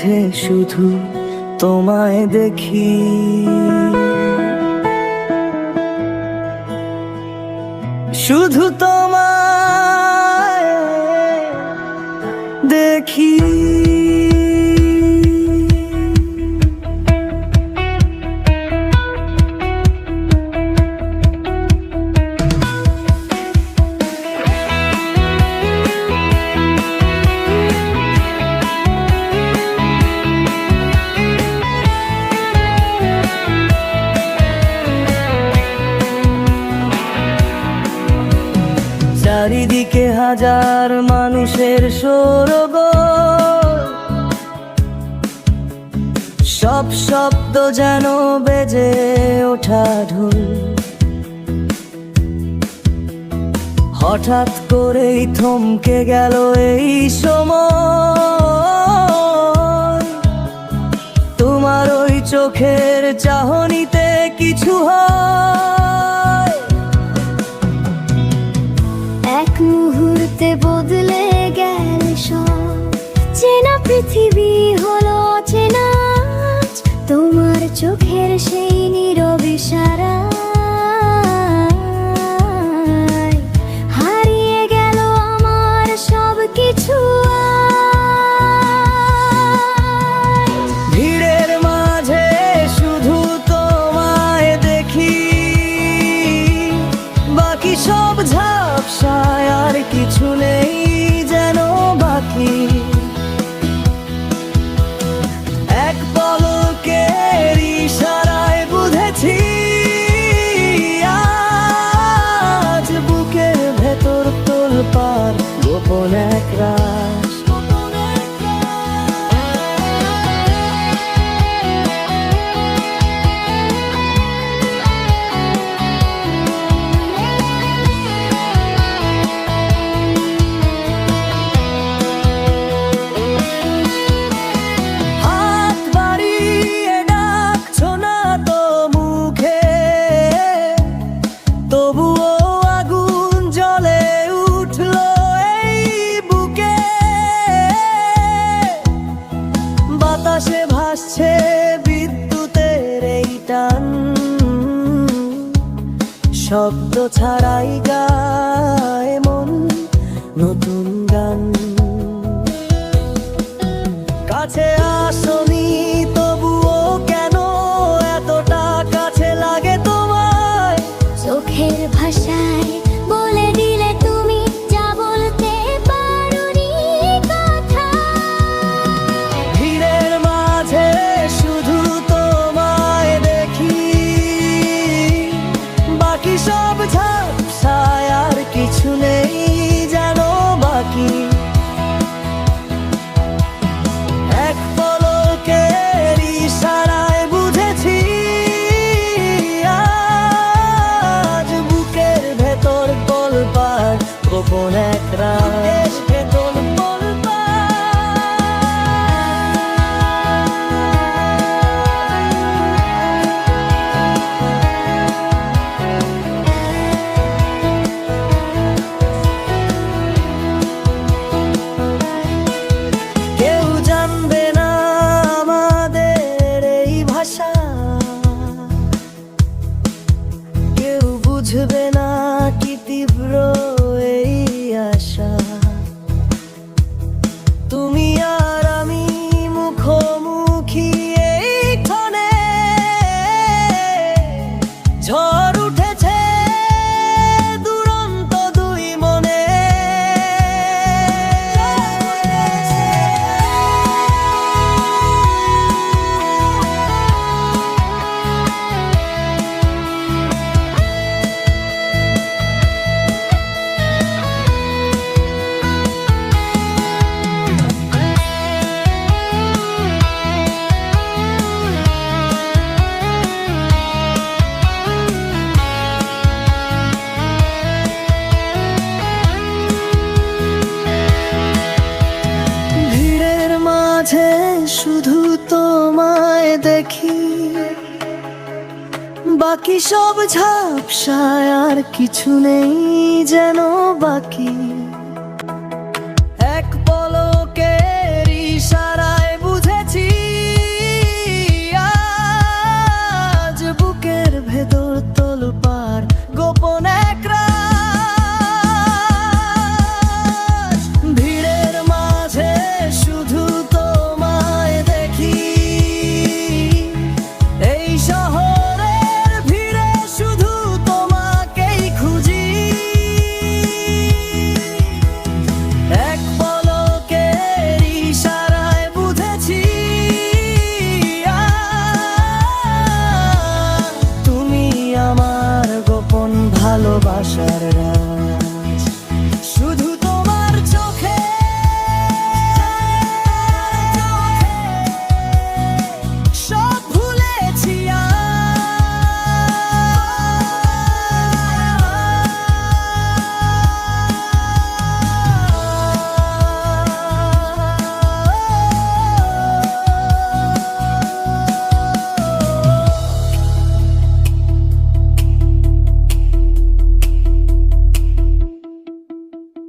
মাঝে শুধু তোমায় দেখি, শুধু তোমায় দেখি। চারিদিকে হাজার মানুষের সরগোল, সব শব্দ যেন বেজে ওঠা ঢোল। হঠাৎ করেই থমকে গেল এই সময়, তোমার ওই চোখের চাহনিতে কিছু হয়। এক মুহূর্তে বদলে গেল সব, চেনা পৃথিবী হলো অচেনা। তোমার চোখের সেই নীরব ইশারায় হারিয়ে গেল আমার সব কিছু। ভিড়ের মাঝে শুধু তোমায় দেখি, বাকি সব ঝাপসায় আর কিছু নেই যেন বাকি। এক পলকের ইশারায় বুঝেছি আজ বুকের ভেতর তোলপাড় গোপন এক রাশ। বাতাসে ভাসছে বিদ্যুতের এই টান, শব্দ ছাড়াই গায় মন নতুন গান। কাছে আসনি তবুও কেন এতটা কাছে লাগে তোমায়। চোখের ভাষায় বলে দিলে তুমি যা বলতে পারোনি কথা। ভিড়ের মাঝে শুধু তোমায় দেখি, বাকি সব ঝাপসায় আর কিছু নেই যেন বাকি। এক পলকের ইশারায় বুঝেছি আজ বুকের ভেতর তোলপাড় গোপন এক রাশ। ভেতর কেউ জানবে না আমাদের এই ভাষা, কেউ বুঝবে না কি তীব্র এই আশা। তুমি আর আমি মুখোমুখি এইখানে, ঝড় উঠেছে দুরন্ত দুই মনে। শুধু তোমায় দেখি, বাকি সব ঝাপসায় আর কিছু নেই যেন বাকি।